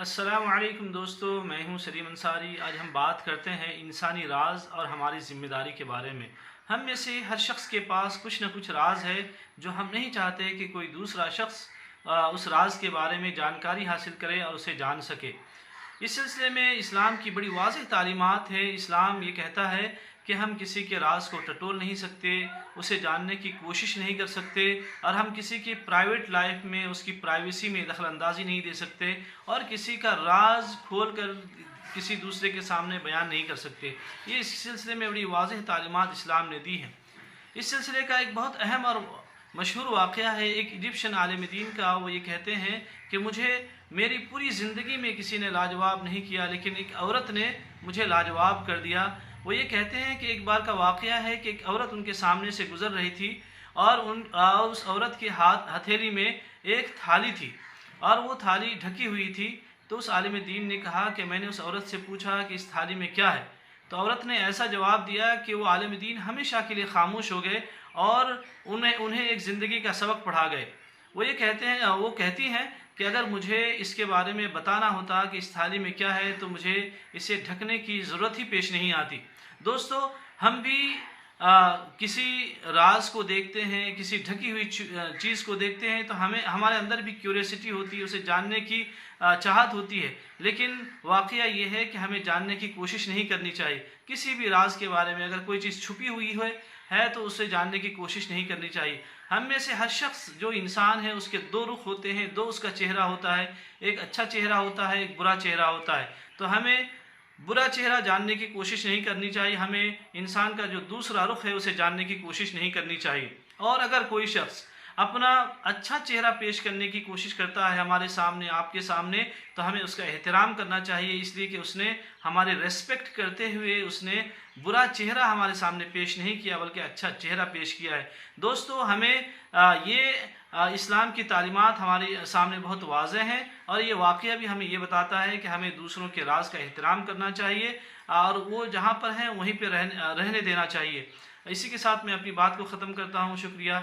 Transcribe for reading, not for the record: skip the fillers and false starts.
السلام علیکم دوستو، میں ہوں سلیم انصاری۔ آج ہم بات کرتے ہیں انسانی راز اور ہماری ذمہ داری کے بارے میں۔ ہم میں سے ہر شخص کے پاس کچھ نہ کچھ راز ہے جو ہم نہیں چاہتے کہ کوئی دوسرا شخص اس راز کے بارے میں جانکاری حاصل کرے اور اسے جان سکے۔ اس سلسلے میں اسلام کی بڑی واضح تعلیمات ہے۔ اسلام یہ کہتا ہے کہ ہم کسی کے راز کو ٹٹول نہیں سکتے، اسے جاننے کی کوشش نہیں کر سکتے، اور ہم کسی کی پرائیویٹ لائف میں، اس کی پرائیویسی میں دخل اندازی نہیں دے سکتے، اور کسی کا راز کھول کر کسی دوسرے کے سامنے بیان نہیں کر سکتے۔ یہ اس سلسلے میں بڑی واضح تعلیمات اسلام نے دی ہیں۔ اس سلسلے کا ایک بہت اہم اور مشہور واقعہ ہے ایک ایجپشین عالم دین کا۔ وہ یہ کہتے ہیں کہ مجھے میری پوری زندگی میں کسی نے لاجواب نہیں کیا، لیکن ایک عورت نے مجھے لاجواب کر دیا۔ وہ یہ کہتے ہیں کہ ایک بار کا واقعہ ہے کہ ایک عورت ان کے سامنے سے گزر رہی تھی، اور اس عورت کے ہتھیلی میں ایک تھالی تھی، اور وہ تھالی ڈھکی ہوئی تھی۔ تو اس عالم دین نے کہا کہ میں نے اس عورت سے پوچھا کہ اس تھالی میں کیا ہے؟ تو عورت نے ایسا جواب دیا کہ وہ عالم دین ہمیشہ کے لیے خاموش ہو گئے اور انہیں ایک زندگی کا سبق پڑھا گئے۔ وہ کہتی ہیں کہ اگر مجھے اس کے بارے میں بتانا ہوتا کہ اس تھالی میں کیا ہے تو مجھے اسے ڈھکنے کی ضرورت ہی پیش نہیں آتی۔ دوستو، ہم بھی کسی راز کو دیکھتے ہیں، کسی ڈھکی ہوئی چیز کو دیکھتے ہیں تو ہمارے اندر بھی کیوریسٹی ہوتی ہے، اسے جاننے کی چاہت ہوتی ہے، لیکن واقعہ یہ ہے کہ ہمیں جاننے کی کوشش نہیں کرنی چاہیے۔ کسی بھی راز کے بارے میں اگر کوئی چیز چھپی ہوئی ہے تو اسے جاننے کی کوشش نہیں کرنی چاہیے۔ ہم میں سے ہر شخص جو انسان ہے اس کے دو رخ ہوتے ہیں، دو اس کا چہرہ ہوتا ہے، ایک اچھا چہرہ ہوتا ہے، ایک برا چہرہ ہوتا ہے۔ تو ہمیں برا چہرہ جاننے کی کوشش نہیں کرنی چاہیے، ہمیں انسان کا جو دوسرا رخ ہے اسے جاننے کی کوشش نہیں کرنی چاہیے۔ اور اگر کوئی شخص اپنا اچھا چہرہ پیش کرنے کی کوشش کرتا ہے ہمارے سامنے، آپ کے سامنے، تو ہمیں اس کا احترام کرنا چاہیے، اس لیے کہ اس نے ہمارے ریسپیکٹ کرتے ہوئے اس نے برا چہرہ ہمارے سامنے پیش نہیں کیا بلکہ اچھا چہرہ پیش کیا ہے۔ دوستو، ہمیں اسلام کی تعلیمات ہمارے سامنے بہت واضح ہیں، اور یہ واقعہ بھی ہمیں یہ بتاتا ہے کہ ہمیں دوسروں کے راز کا احترام کرنا چاہیے، اور وہ جہاں پر ہیں وہیں پہ رہنے دینا چاہیے۔ اسی کے ساتھ میں اپنی بات کو ختم کرتا ہوں۔ شکریہ۔